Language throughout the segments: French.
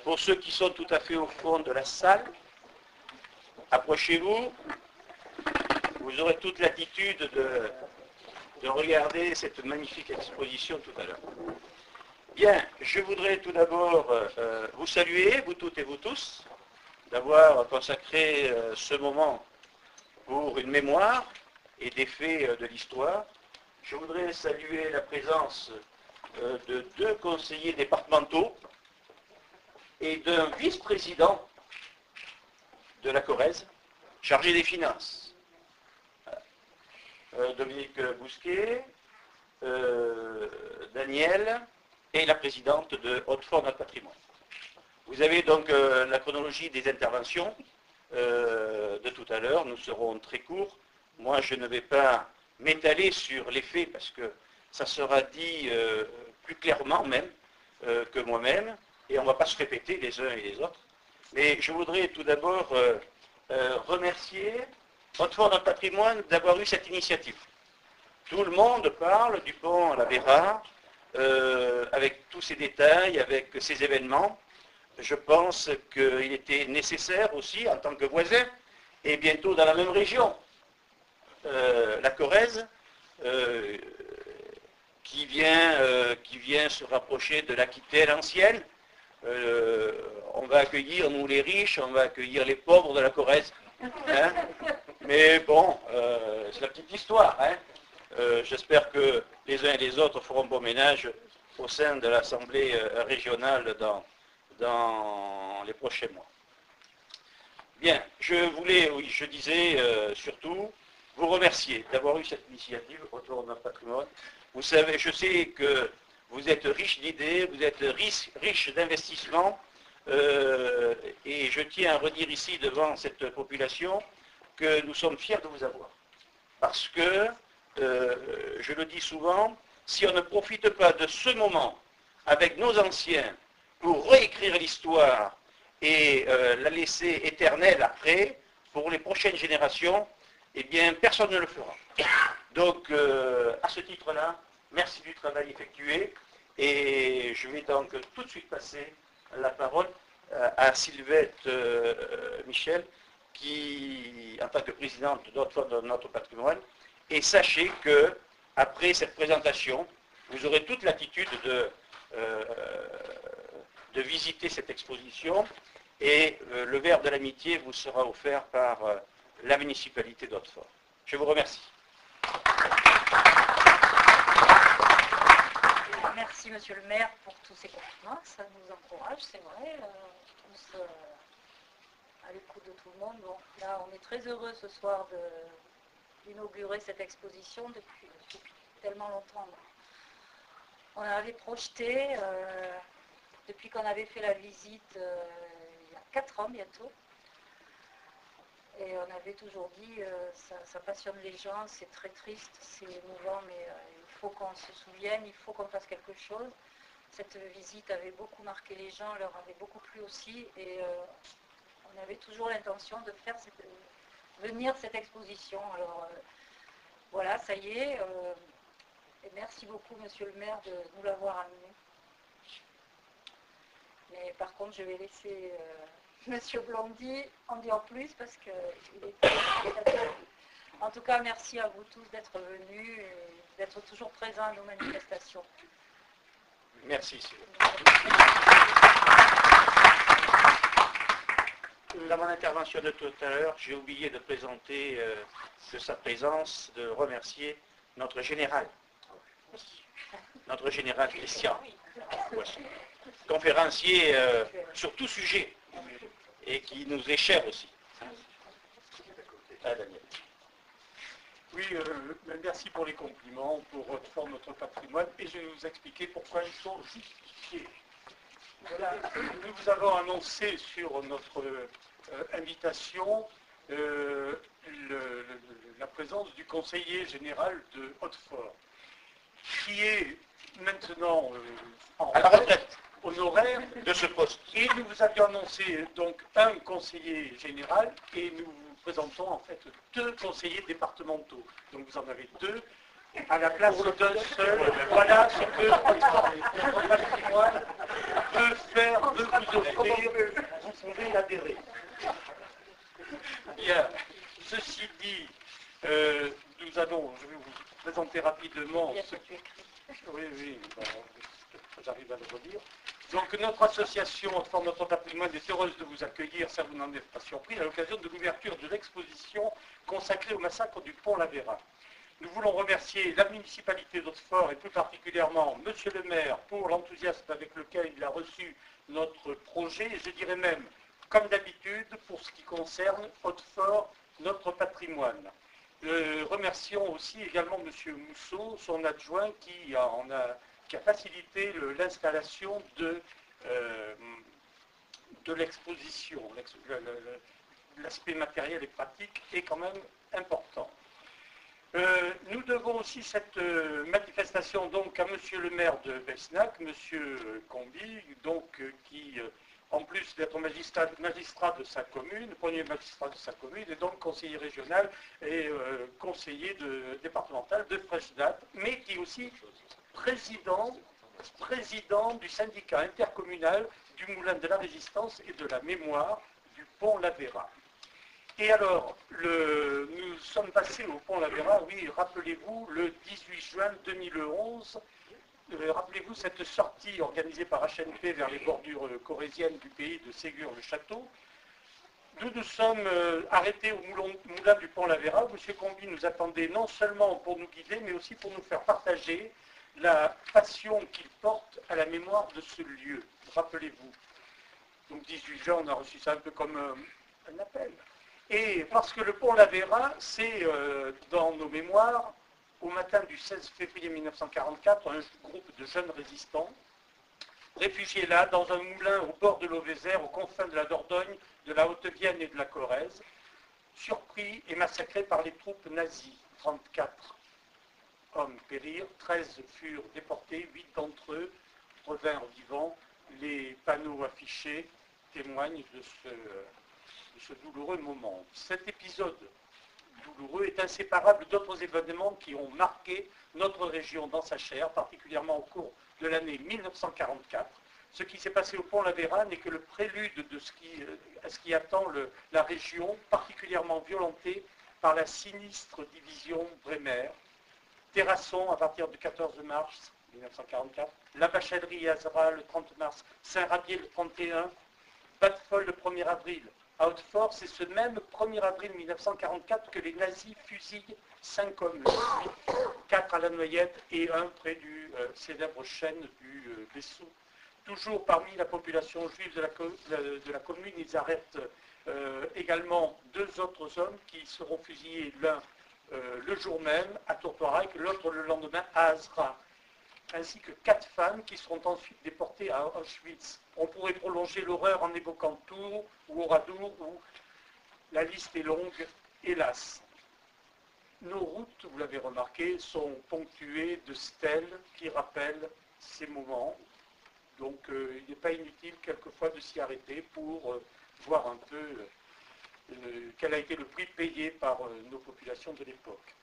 Pour ceux qui sont tout à fait au fond de la salle, approchez-vous. Vous aurez toute l'attitude de regarder cette magnifique exposition tout à l'heure. Bien, je voudrais tout d'abord vous saluer, vous toutes et vous tous, d'avoir consacré ce moment pour une mémoire et des faits de l'histoire. Je voudrais saluer la présence de 2 conseillers départementaux et d'un vice-président de la Corrèze, chargé des finances. Dominique Bousquet, Daniel et la présidente de Hautefort Notre Patrimoine. Vous avez donc la chronologie des interventions de tout à l'heure. Nous serons très courts. Moi, je ne vais pas m'étaler sur les faits parce que ça sera dit plus clairement même que moi-même et on ne va pas se répéter les uns et les autres. Mais je voudrais tout d'abord remercier Hautefort Notre Patrimoine d'avoir eu cette initiative. Tout le monde parle du pont à la Bérard, avec tous ces détails, avec ces événements. Je pense qu'il était nécessaire aussi, en tant que voisin, et bientôt dans la même région, la Corrèze, qui vient se rapprocher de l'Aquitaine ancienne. On va accueillir, nous les riches, on va accueillir les pauvres de la Corrèze. Hein. Mais bon, c'est la petite histoire. Hein. J'espère que les uns et les autres feront bon ménage au sein de l'Assemblée régionale dans les prochains mois. Bien, je disais surtout vous remercier d'avoir eu cette initiative autour de notre patrimoine. Vous savez, je sais que vous êtes riche d'idées, vous êtes riche d'investissements, et je tiens à redire ici devant cette population que nous sommes fiers de vous avoir. Parce que, je le dis souvent, si on ne profite pas de ce moment avec nos anciens pour réécrire l'histoire et la laisser éternelle après, pour les prochaines générations, eh bien, personne ne le fera. Donc, à ce titre-là, merci du travail effectué, et je vais donc tout de suite passer la parole à Sylvette Michel, qui, en tant que présidente de notre patrimoine, et sachez que, après cette présentation, vous aurez toute l'attitude de visiter cette exposition, et le verre de l'amitié vous sera offert par la municipalité d'Hautefort. Je vous remercie. Merci, monsieur le maire, pour tous ces compliments. Ça nous encourage, c'est vrai. Tous à l'écoute de tout le monde. Bon, là, on est très heureux ce soir d'inaugurer cette exposition depuis tellement longtemps. On avait projeté, depuis qu'on avait fait la visite il y a 4 ans bientôt, et on avait toujours dit, ça passionne les gens, c'est très triste, c'est émouvant, mais il faut qu'on se souvienne, il faut qu'on fasse quelque chose. Cette visite avait beaucoup marqué les gens, leur avait beaucoup plu aussi, et on avait toujours l'intention de faire venir cette exposition. Alors voilà, ça y est, et merci beaucoup, monsieur le maire, de nous l'avoir amené. Mais par contre, je vais laisser monsieur Blondy en dire plus parce qu'il est... En tout cas, merci à vous tous d'être venus et d'être toujours présents à nos manifestations. Merci. Dans mon intervention de tout à l'heure, j'ai oublié de présenter de sa présence, de remercier notre général. Notre général Christian, conférencier sur tout sujet et qui nous est cher aussi. Ah, Daniel. Oui, merci pour les compliments, pour Hautefort Notre Patrimoine, et je vais vous expliquer pourquoi ils sont justifiés. Voilà, nous vous avons annoncé sur notre invitation la présence du conseiller général de Hautefort, qui est maintenant à la retraite honoraire de ce poste. Et nous vous avions annoncé donc un conseiller général et nous vous présentons en fait 2 conseillers départementaux. Donc vous en avez 2 à la place d'un seul. Voilà ce que notre patrimoine peut faire, veut vous offrir. Vous pouvez l'adhérer. Bien. Ceci dit, nous allons, je vais vous présenter rapidement ce qui... Oui, bon, j'arrive à le redire. Donc notre association Haute-Forme Notre Patrimoine est heureuse de vous accueillir, ça vous n'en êtes pas surpris, à l'occasion de l'ouverture de l'exposition consacrée au massacre du Pont Laveira. Nous voulons remercier la municipalité d'Hautefort et plus particulièrement Monsieur le maire pour l'enthousiasme avec lequel il a reçu notre projet, et je dirais même, comme d'habitude, pour ce qui concerne Hautefort, notre patrimoine. Remercions aussi également Monsieur Mousseau, son adjoint, qui a facilité l'installation de l'exposition. L'aspect matériel et pratique est quand même important. Nous devons aussi cette manifestation donc à Monsieur le maire de Besnac, Monsieur Combi, donc qui, en plus d'être magistrat de sa commune, premier magistrat de sa commune, est donc conseiller régional et conseiller départemental de fraîche date, mais qui est aussi président du syndicat intercommunal du Moulin de la Résistance et de la Mémoire du Pont Laveira. Et alors, nous sommes passés au Pont Laveira, oui, rappelez-vous, le 18 juin 2011, rappelez-vous cette sortie organisée par HNP vers les bordures corréziennes du pays de Ségur-le-Château. Nous nous sommes arrêtés au moulin du Pont Laveira. M. Combi nous attendait non seulement pour nous guider, mais aussi pour nous faire partager la passion qu'il porte à la mémoire de ce lieu. Rappelez-vous. Donc 18 juin, on a reçu ça un peu comme un appel. Et parce que le Pont Laveira, c'est dans nos mémoires, au matin du 16 février 1944, un groupe de jeunes résistants, réfugiés là, dans un moulin au bord de l'Auvézère, aux confins de la Dordogne, de la Haute-Vienne et de la Corrèze, surpris et massacrés par les troupes nazies. 34 hommes périrent, 13 furent déportés, 8 d'entre eux revinrent vivants. Les panneaux affichés témoignent de ce douloureux moment. Cet épisode douloureux est inséparable d'autres événements qui ont marqué notre région dans sa chair, particulièrement au cours de l'année 1944. Ce qui s'est passé au Pont Laveira n'est que le prélude de ce qui attend la région, particulièrement violentée par la sinistre division Bremer, Terrasson à partir du 14 mars 1944, La Bachalerie et Azra le 30 mars, Saint-Rabier le 31, Batfol le 1er avril. À Hautefort, c'est ce même 1er avril 1944 que les nazis fusillent 5 hommes, 4 à la Noyette et 1 près du célèbre chêne du Bessou. Toujours parmi la population juive de la commune, ils arrêtent également 2 autres hommes qui seront fusillés, l'un le jour même à Tourtoirac, l'autre le lendemain à Azra, ainsi que 4 femmes qui seront ensuite déportées à Auschwitz. On pourrait prolonger l'horreur en évoquant Tours ou Oradour, où la liste est longue, hélas. Nos routes, vous l'avez remarqué, sont ponctuées de stèles qui rappellent ces moments. Donc il n'est pas inutile quelquefois de s'y arrêter pour voir un peu quel a été le prix payé par nos populations de l'époque.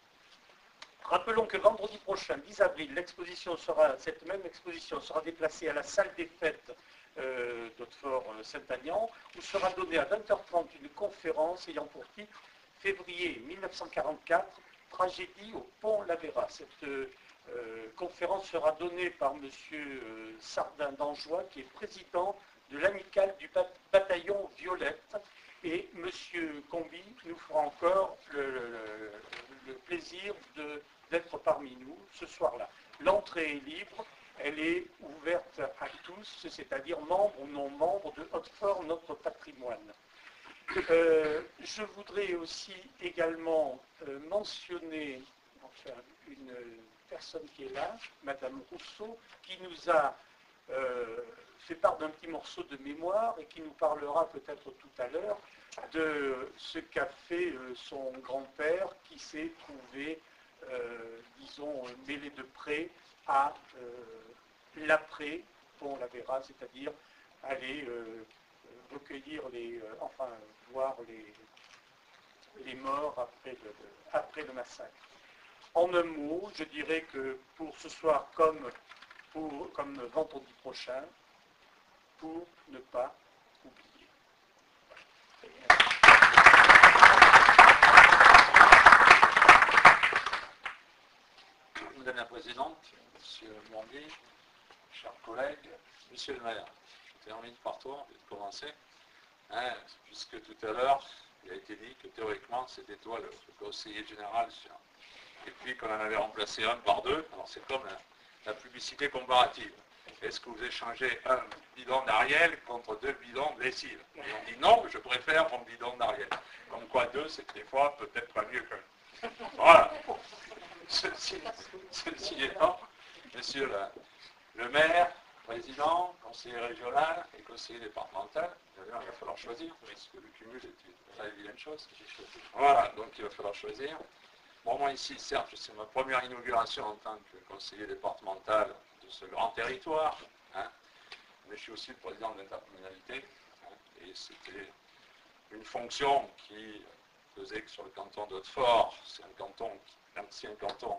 Rappelons que vendredi prochain, 10 avril, cette même exposition sera déplacée à la salle des fêtes d'Hautefort-Saint-Agnan, où sera donnée à 20h30 une conférence ayant pour titre « Février 1944, tragédie au Pont Laveira ». Cette conférence sera donnée par M. Sardin d'Anjois, qui est président de l'amicale du bataillon Violette, et M. Combi nous fera encore le plaisir d'être parmi nous ce soir-là. L'entrée est libre, elle est ouverte à tous, c'est-à-dire membres ou non membres de Hautefort, notre patrimoine. Je voudrais aussi également mentionner une personne qui est là, Madame Rousseau, qui nous a fait part d'un petit morceau de mémoire et qui nous parlera peut-être tout à l'heure de ce qu'a fait son grand-père qui s'est trouvé, disons, mêlé de près à l'après-Pont Laveira, c'est-à-dire aller recueillir voir les morts après le massacre. En un mot, je dirais que pour ce soir, comme vendredi prochain, pour ne pas oublier. Madame la Présidente, Monsieur Morbier, chers collègues, Monsieur le maire, je termine par toi, je vais commencer, puisque tout à l'heure, il a été dit que théoriquement, c'était toi le conseiller général, et puis qu'on en avait remplacé un par deux, alors c'est comme la publicité comparative. Est-ce que vous échangez un bidon d'Ariel contre deux bidons de lessive? Et on dit non, je préfère mon bidon d'Ariel. Comme quoi deux, c'est des fois peut-être pas mieux qu'un. Voilà. Ceci étant, monsieur le maire, président, conseiller régional et conseiller départemental, il va falloir choisir, parce que le cumul est une très vilaine chose. Voilà, donc il va falloir choisir. Bon, moi ici, certes, c'est ma première inauguration en tant que conseiller départemental de ce grand territoire, mais je suis aussi le président de l'intercommunalité, et c'était une fonction qui faisait que sur le canton d'Hautefort, c'est un canton, l'ancien canton,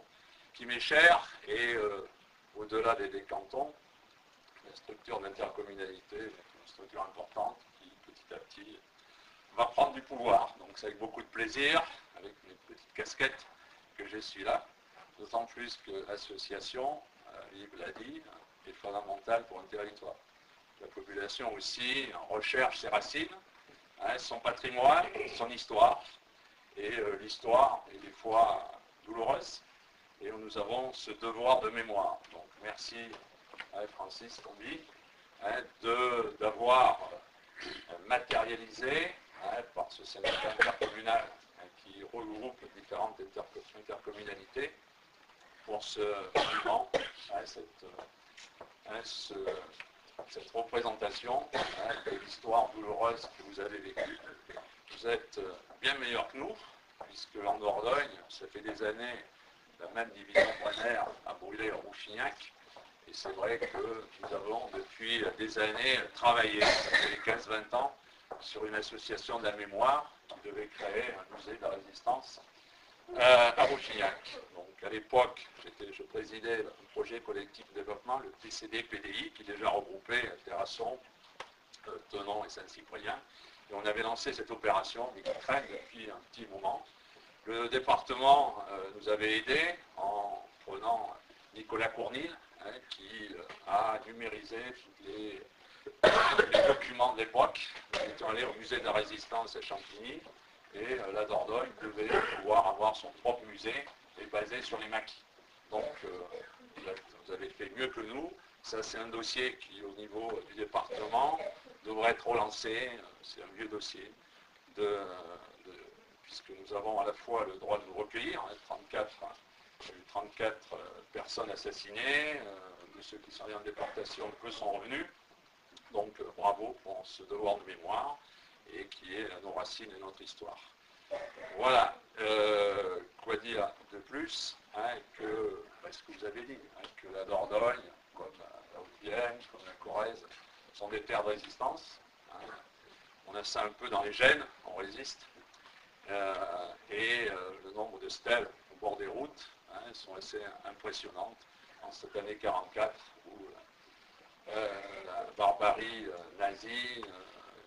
qui m'est cher, et au-delà des cantons, la structure d'intercommunalité est une structure importante qui, petit à petit, va prendre du pouvoir. Donc c'est avec beaucoup de plaisir, avec une petite casquette, que je suis là, d'autant plus que l'association, Yves l'a dit, est fondamentale pour un territoire. La population aussi recherche ses racines, son patrimoine, son histoire, et l'histoire est des fois douloureuse, et nous avons ce devoir de mémoire. Donc merci Francis Combi d'avoir matérialisé par ce syndicat intercommunal qui regroupe différentes intercommunalités pour ce monument, cette représentation de l'histoire douloureuse que vous avez vécue. Vous êtes bien meilleurs que nous, puisque en Dordogne, ça fait des années, la même division primaire a brûlé à Rouffignac, et c'est vrai que nous avons depuis des années travaillé, ça fait 15-20 ans, sur une association de la mémoire qui devait créer un musée de la résistance à Rouffignac. Donc à l'époque, je présidais un projet collectif de développement, le PCD-PDI, qui déjà regroupait Terrasson, Thonon et Saint-Cyprien. Et on avait lancé cette opération, mais qui traîne depuis un petit moment. Le département nous avait aidés en prenant Nicolas Cournil, qui a numérisé tous les documents de l'époque. Nous étions allés au musée de la Résistance à Champigny, et la Dordogne devait pouvoir avoir son propre musée et basé sur les maquis. Donc vous avez fait mieux que nous. Ça, c'est un dossier qui, au niveau du département, devrait être relancé. C'est un vieux dossier, puisque nous avons à la fois le droit de nous recueillir, 34 personnes assassinées, de ceux qui sont allés en déportation, peu sont revenus. Donc bravo pour ce devoir de mémoire, et qui est nos racines et notre histoire. Voilà, quoi dire de plus que ce que vous avez dit, que la Dordogne, comme la Haute-Vienne, comme la Corrèze, sont des terres de résistance. On a ça un peu dans les gènes, on résiste. Et le nombre de stèles au bord des routes sont assez impressionnantes en cette année 44 où la barbarie nazie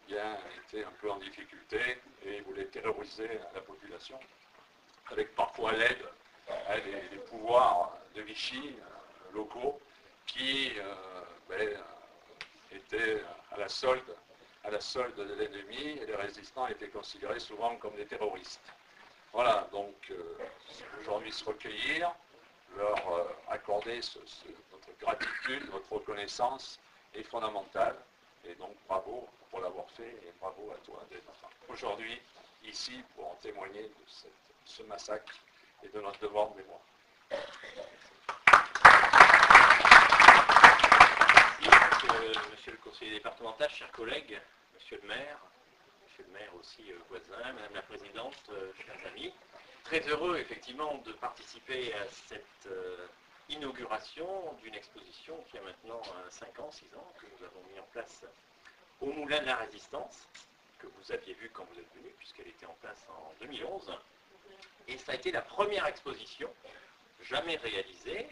était un peu en difficulté et voulait terroriser la population, avec parfois l'aide des pouvoirs de Vichy locaux qui étaient à la solde de l'ennemi, et les résistants étaient considérés souvent comme des terroristes. Voilà, donc aujourd'hui se recueillir, leur accorder notre gratitude, notre reconnaissance est fondamentale. Et donc bravo pour l'avoir fait, et bravo à toi d'être aujourd'hui ici pour en témoigner de ce massacre et de notre devoir de mémoire. Merci, monsieur le conseiller départemental, chers collègues, monsieur le maire aussi voisin, madame la présidente, chers amis. Très heureux effectivement de participer à cette inauguration d'une exposition qui a maintenant 5 ans, 6 ans, que nous avons mis en place au Moulin de la Résistance, que vous aviez vu quand vous êtes venu, puisqu'elle était en place en 2011. Et ça a été la première exposition jamais réalisé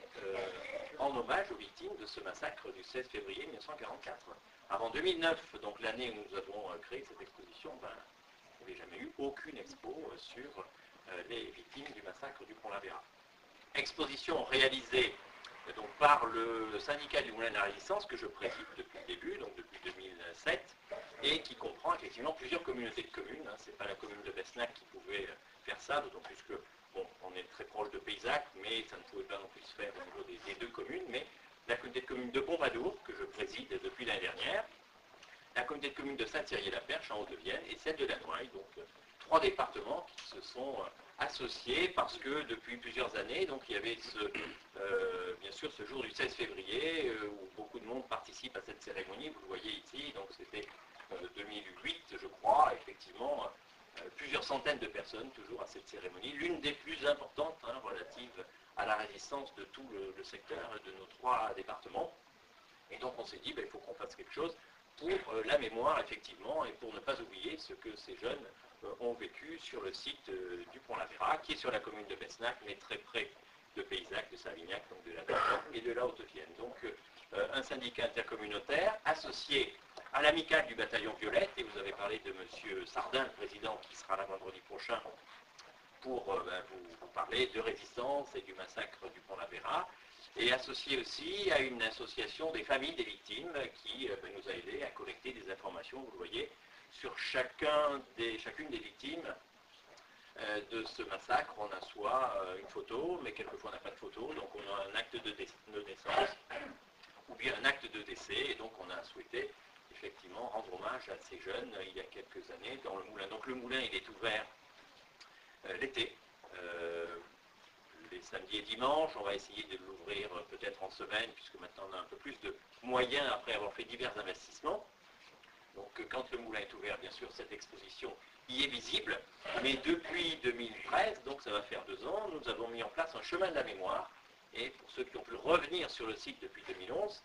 en hommage aux victimes de ce massacre du 16 février 1944. Avant 2009, donc l'année où nous avons créé cette exposition, il n'y avait jamais eu aucune expo sur les victimes du massacre du Pont-l'Avéra. Exposition réalisée donc, par le syndicat du Moulin de la Résistance que je préside depuis le début, donc depuis 2007, et qui comprend effectivement plusieurs communautés de communes. Ce n'est pas la commune de Besnac qui pouvait faire ça, d'autant plus que bon, on est très proche de Paysac, mais ça ne pouvait pas non plus se faire au niveau des deux communes, mais la communauté de communes de Pompadour, que je préside depuis l'année dernière, la communauté de communes de Saint-Thierry-la-Perche en Haute-Vienne et celle de la Noailles, donc 3 départements qui se sont associés parce que depuis plusieurs années, donc il y avait bien sûr ce jour du 16 février où beaucoup de monde participe à cette cérémonie, vous le voyez ici, donc c'était 2008 je crois, effectivement, plusieurs centaines de personnes toujours à cette cérémonie, l'une des plus importantes relative à la résistance de tout le secteur de nos 3 départements. Et donc on s'est dit, il faut qu'on fasse quelque chose pour la mémoire, effectivement, et pour ne pas oublier ce que ces jeunes ont vécu sur le site du Pont-l'Avéra, qui est sur la commune de Besnac, mais très près de Paysac, de Savignac, donc de la Dordogne et de la Haute-Vienne. Donc un syndicat intercommunautaire associé à l'amicale du bataillon Violette, et vous avez parlé de M. Sardin, le président, qui sera là vendredi prochain pour vous parler de résistance et du massacre du Pont-l'Avéra, et associé aussi à une association des familles des victimes qui nous a aidés à collecter des informations, vous le voyez, sur chacune des victimes de ce massacre. On a soit une photo, mais quelquefois on n'a pas de photo, donc on a un acte de naissance, ou bien un acte de décès, et donc on a souhaité effectivement rendre hommage à ces jeunes il y a quelques années dans le moulin. Donc le moulin, il est ouvert l'été, les samedis et dimanches. On va essayer de l'ouvrir peut-être en semaine, puisque maintenant on a un peu plus de moyens après avoir fait divers investissements. Donc quand le moulin est ouvert, bien sûr, cette exposition y est visible. Mais depuis 2013, donc ça va faire 2 ans, nous avons mis en place un chemin de la mémoire. Et pour ceux qui ont pu revenir sur le site depuis 2011,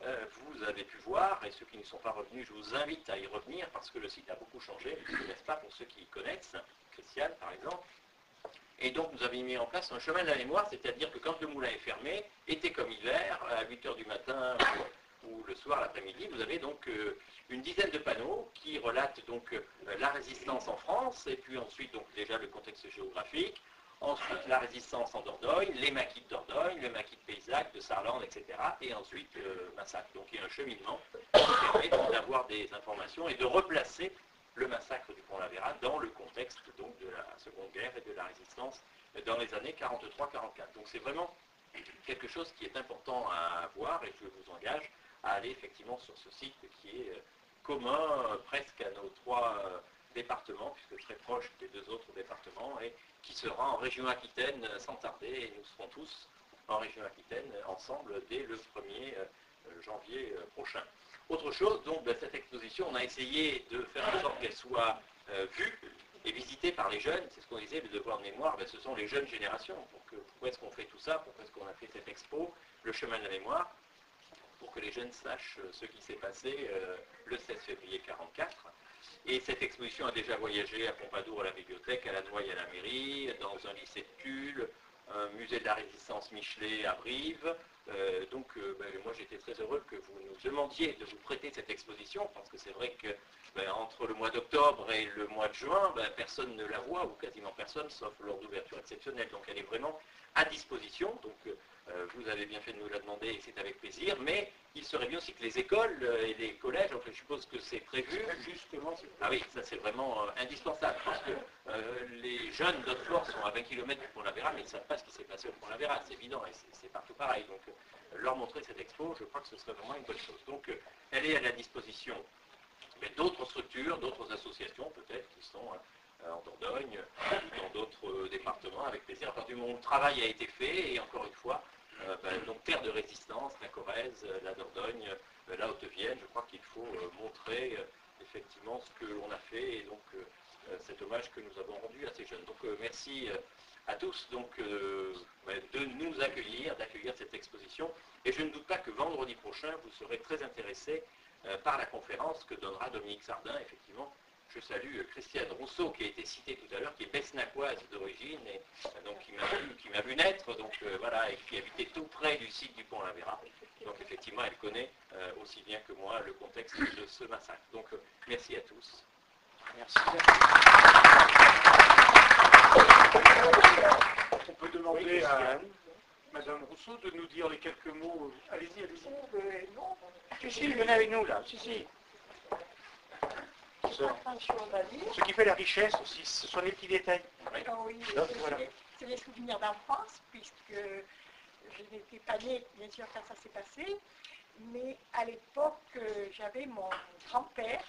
vous avez pu voir, et ceux qui ne sont pas revenus, je vous invite à y revenir, parce que le site a beaucoup changé, n'est-ce pas, pour ceux qui connaissent, Christiane par exemple. Et donc nous avions mis en place un chemin de la mémoire, c'est-à-dire que quand le moulin est fermé, été comme hiver, à 8h du matin ou le soir, l'après-midi, vous avez donc une dizaine de panneaux qui relatent donc la résistance en France, et puis ensuite donc déjà le contexte géographique, ensuite la résistance en Dordogne, les maquis de Dordogne, le maquis de Paysac, de Sarlande, etc. Et ensuite le massacre. Donc il y a un cheminement qui permet d'avoir des informations et de replacer le massacre du Pont-l'Avéra dans le contexte donc, de la Seconde Guerre et de la résistance dans les années 43-44. Donc c'est vraiment quelque chose qui est important à voir, et je vous engage à aller effectivement sur ce site qui est commun presque à nos 3 départements, puisque très proche des 2 autres départements, et qui sera en région Aquitaine sans tarder, et nous serons tous en région Aquitaine ensemble dès le 1er janvier prochain. Autre chose, donc, cette exposition, on a essayé de faire en sorte qu'elle soit vue et visitée par les jeunes. C'est ce qu'on disait, le devoir de mémoire, ce sont les jeunes générations. Pourquoi est-ce qu'on fait tout ça? Pourquoi est-ce qu'on a fait cette expo, le chemin de la mémoire? Pour que les jeunes sachent ce qui s'est passé le 16 février 1944. Et cette exposition a déjà voyagé à Pompadour, à la bibliothèque, à la Noailles, à la mairie, dans un lycée de Tulle, un musée de la résistance Michelet à Brive. Moi j'étais très heureux que vous nous demandiez de vous prêter cette exposition, parce que c'est vrai que entre le mois d'octobre et le mois de juin, personne ne la voit, ou quasiment personne, sauf lors d'ouverture exceptionnelle. Donc elle est vraiment à disposition. Donc vous avez bien fait de nous la demander, et c'est avec plaisir. Mais il serait bien aussi que les écoles et les collèges, je suppose que c'est prévu. Justement, Ah oui, ça c'est vraiment indispensable, parce que les jeunes d'Haute-Flore sont à 20 km du Pont-l'Avéra, mais ils ne savent pas ce qui s'est passé au Pont-l'Avéra, c'est évident, et c'est partout pareil. Donc leur montrer cette expo, je crois que ce serait vraiment une bonne chose. Donc elle est à la disposition d'autres structures, d'autres associations peut-être, qui sont en Dordogne, ou dans d'autres départements, avec plaisir. À partir du moment où le travail a été fait, et encore une fois, donc terre de résistance, la Corrèze, la Dordogne, la Haute-Vienne, je crois qu'il faut montrer effectivement ce que l'on a fait, et donc cet hommage que nous avons rendu à ces jeunes. Donc merci à tous donc, de nous accueillir, d'accueillir cette exposition, et je ne doute pas que vendredi prochain, vous serez très intéressés par la conférence que donnera Dominique Sardin, effectivement, je salue Christiane Rousseau, qui a été citée tout à l'heure, qui est besnacoise d'origine, et donc qui m'a vu naître, donc voilà, et qui habitait tout près du site du pont Lavera. Donc effectivement, elle connaît aussi bien que moi le contexte de ce massacre. Donc merci à tous. Merci. On peut demander à Madame Rousseau de nous dire les quelques mots. Allez-y, allez-y. Non, Si, venez avec nous là. Si. pas grand-chose à dire. Ce qui fait la richesse aussi, ce sont les petits détails. Oui, Donc, voilà. c'est des souvenirs d'enfance, puisque je n'étais pas née, bien sûr, quand ça s'est passé, mais à l'époque, j'avais mon grand-père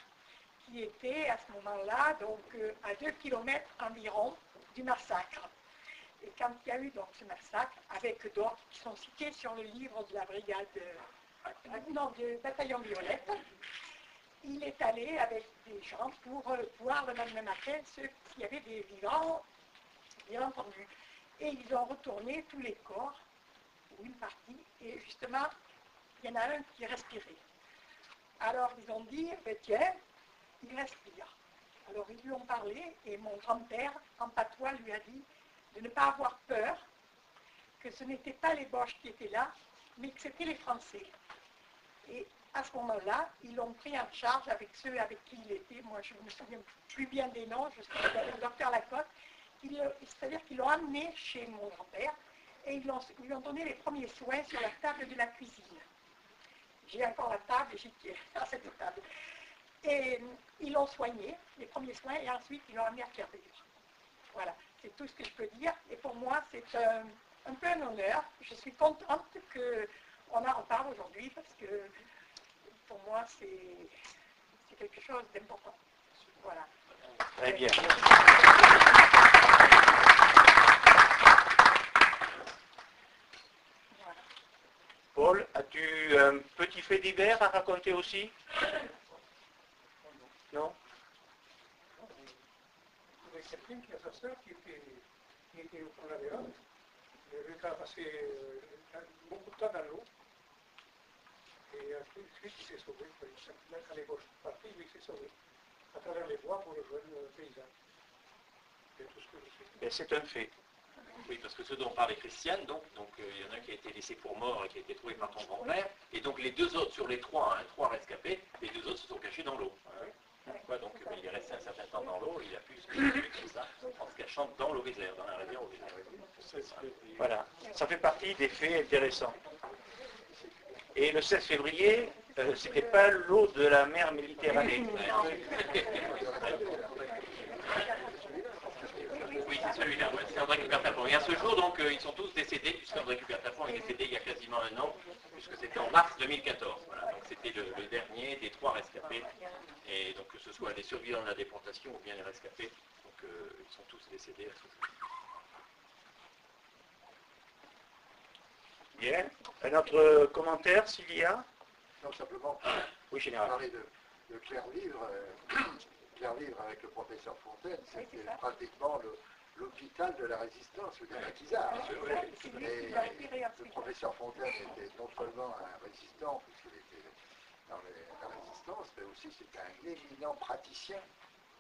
qui était à ce moment-là, donc à 2 kilomètres environ du massacre. Et quand il y a eu donc ce massacre, avec d'autres qui sont cités sur le livre de la brigade, du bataillon Violette, il est allé avec des gens pour voir le lendemain matin ceux qui avaient des vivants, bien entendu. Et ils ont retourné tous les corps, ou une partie, et justement, il y en a un qui respirait. Alors ils ont dit, tiens, il respire. Alors ils lui ont parlé, et mon grand-père, en patois, lui a dit de ne pas avoir peur, que ce n'étaient pas les Boches qui étaient là, mais que c'était les Français. Et à ce moment-là, ils l'ont pris en charge avec ceux avec qui il était. Moi, je ne me souviens plus bien des noms, je sais que le docteur Lacotte, c'est-à-dire qu'ils l'ont amené chez mon grand-père et ils lui ont donné les premiers soins sur la table de la cuisine. J'ai encore la table et j'y tiens à cette table. Et ils l'ont soigné, les premiers soins, et ensuite ils l'ont amené à Pierre-Vivre. Voilà, c'est tout ce que je peux dire. Et pour moi, c'est un peu un honneur. Je suis contente qu'on en reparle aujourd'hui parce que pour moi, c'est quelque chose d'important. Voilà. Très bien. Voilà. Paul, as-tu un petit fait divers à raconter aussi? Non? Il y a quelqu'un qui a sa sœur qui était au pont Lavera. Elle a passé beaucoup de temps dans l'eau. Et ensuite, il s'est sauvé. Quand les Boches sont partis, lui, il s'est sauvé. À travers les bois pour rejoindre le paysage. C'est tout ce que je sais. Ben, c'est un fait. Oui, parce que ce dont parlait Christiane, donc il y en a un qui a été laissé pour mort et qui a été trouvé par ton grand-père, et donc les deux autres, sur les trois rescapés, les deux autres se sont cachés dans l'eau. Donc il est resté un certain temps dans l'eau, il a pu se cacher comme ça, en se cachant dans l'eau Vézère, dans la rivière au Vézère. Voilà. Ça fait partie des faits intéressants. Et le 16 février, c'était pas l'eau de la mer Méditerranée. Oui, c'est celui-là, ouais, c'est André Cubertafond. Et à ce jour, donc, ils sont tous décédés, puisque André Cubertafond est décédé il y a quasiment un an, puisque c'était en mars 2014. Voilà, donc c'était le dernier des trois rescapés. Et donc que ce soit les survivants de la déportation ou bien les rescapés, donc ils sont tous décédés à ce jour. Bien. Un autre commentaire, s'il y a? Non, simplement, Oui, général. parler de Claire-Vivre. Claire-Vivre avec le professeur Fontaine, c'était pratiquement l'hôpital de la résistance ou des maquisards. Et le professeur Fontaine était non seulement un résistant, puisqu'il était dans la résistance, mais aussi c'était un éminent praticien.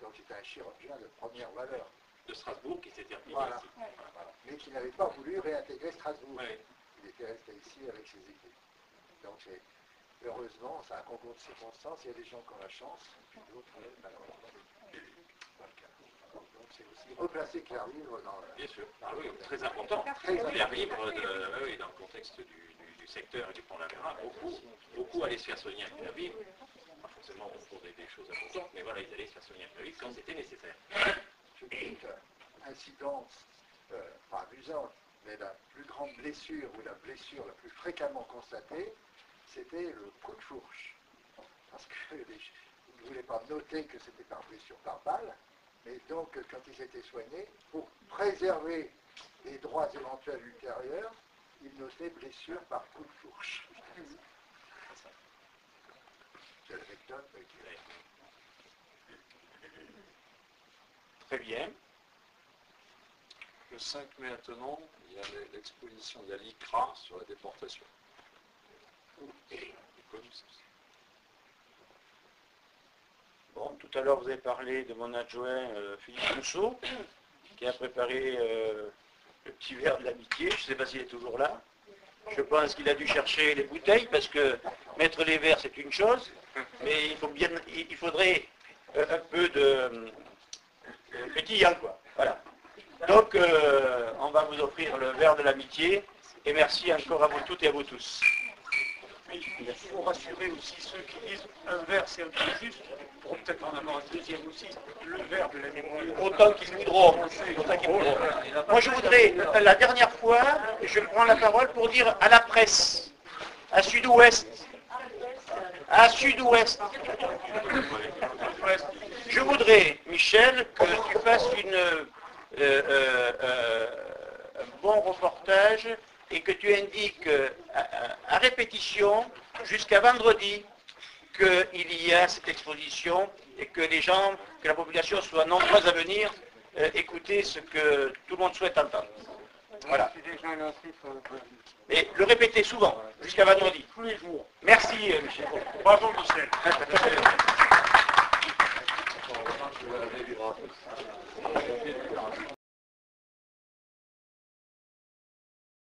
Donc c'était un chirurgien de première valeur. De Strasbourg qui s'était remis Voilà. ici. Voilà. Mais qui n'avait pas voulu réintégrer Strasbourg. Oui. Il était resté ici avec ses équipes. Donc heureusement, c'est un concours de circonstances, il y a des gens qui ont la chance, et d'autres malheureusement. Pas le cas. Donc c'est aussi replacer Claire-Vivre dans le... Bien sûr, ah, oui, très important. Très Claire-Vivre, oui, dans le contexte du secteur et du pont Lavera, beaucoup allaient se faire soigner à Claire-Vivre. Pas forcément pour des choses importantes, mais voilà, ils allaient se faire soigner à Claire-Vivre quand c'était nécessaire. Je dis incidence, pas amusante, mais la plus grande blessure ou la blessure la plus fréquemment constatée, c'était le coup de fourche. Parce que ils ne voulaient pas noter que c'était par blessure par balle, mais donc quand ils étaient soignés, pour préserver les droits éventuels ultérieurs, ils notaient blessure par coup de fourche. C'est l'anecdote qui est... Très bien. Le 5 mai maintenant, il y a l'exposition, il y a l'ICRA sur la déportation. Bon, tout à l'heure, vous avez parlé de mon adjoint Philippe Rousseau, qui a préparé le petit verre de l'amitié. Je ne sais pas s'il est toujours là. Je pense qu'il a dû chercher les bouteilles, parce que mettre les verres, c'est une chose, mais il faudrait un peu de pétillant, quoi. Voilà. Donc, on va vous offrir le verre de l'amitié, et merci encore à vous toutes et à vous tous. Mais il faut rassurer aussi ceux qui disent un verre c'est un peu juste, pour peut-être en avoir un deuxième aussi, le verre de l'amitié. Autant qu'ils voudront. Moi, je voudrais, la dernière fois, je prends la parole pour dire à la presse, à Sud-Ouest, je voudrais, Michel, que tu fasses un bon reportage et que tu indiques à répétition jusqu'à vendredi qu'il y a cette exposition et que les gens, que la population soit nombreuse à venir écouter ce que tout le monde souhaite entendre. Voilà. Et le répéter souvent, jusqu'à vendredi. Tous les jours. Merci, Michel. Bravo, Michel.